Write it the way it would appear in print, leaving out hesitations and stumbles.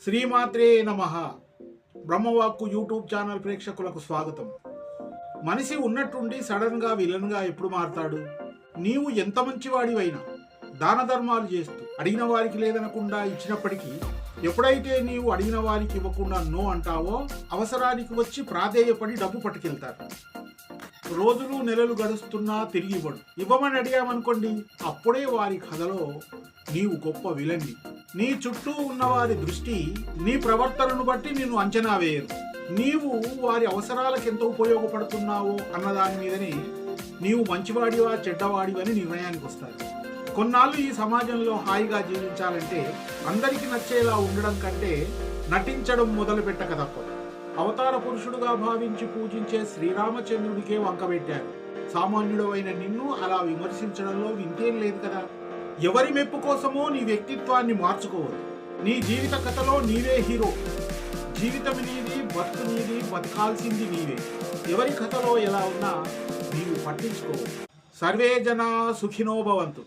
శ్రీమాత్రే నమః. బ్రహ్మవాక్కు YouTube channel ప్రేక్షకులకు స్వాగతం. మనిషి ఉన్నట్టుండి సడన్గా విలన్గా ఎప్పుడు మారతాడు? నీవు ఎంత మంచివాడివైనా దాన ధర్మాలు చేస్తూ అడిగిన వారికి లేదనకుండా ఇచ్చినప్పటికీ ఎప్పుడైతే నీవు అడిగిన వారికి ఇవ్వకుండా నో అంటావో అవసరానికి వచ్చి ప్రాధేయపడి డబ్బు పట్టుకెళ్తారు. రోజులు నెలలు గడుస్తున్నా తిరిగి ఇవ్వడు. ఇవ్వమని అడిగామనుకోండి, అప్పుడే వారి కథలో నీవు గొప్ప విలన్ని. నీ చుట్టూ ఉన్నవారి దృష్టి నీ ప్రవర్తనను బట్టి నిన్ను అంచనా వేయరు. నీవు వారి అవసరాలకు ఎంత ఉపయోగపడుతున్నావో అన్నదాని మీదనే నీవు మంచివాడివా చెడ్డవాడివని నిర్ణయానికి వస్తారు. కొన్నాళ్ళు ఈ సమాజంలో హాయిగా జీవించాలంటే అందరికీ నచ్చేలా ఉండడం కంటే నటించడం మొదలు పెట్టక తప్పదు. అవతార పురుషుడుగా భావించి పూజించే శ్రీరామచంద్రుడికే వంకబెట్టారు. సామాన్యుడు అయిన నిన్ను అలా విమర్శించడంలో వింతేం లేదు కదా. ఎవరి మెప్పు కోసమో నీ వ్యక్తిత్వాన్ని మార్చుకోవద్దు. నీ జీవిత కథలో నీవే హీరో. జీవితం నీది, బతుకు నీది, బతకాల్సింది నీవే. ఎవరి కథలో ఎలా ఉన్నా నీవు పట్టించుకోవద్దు. సర్వే జనా సుఖినో భవంతు.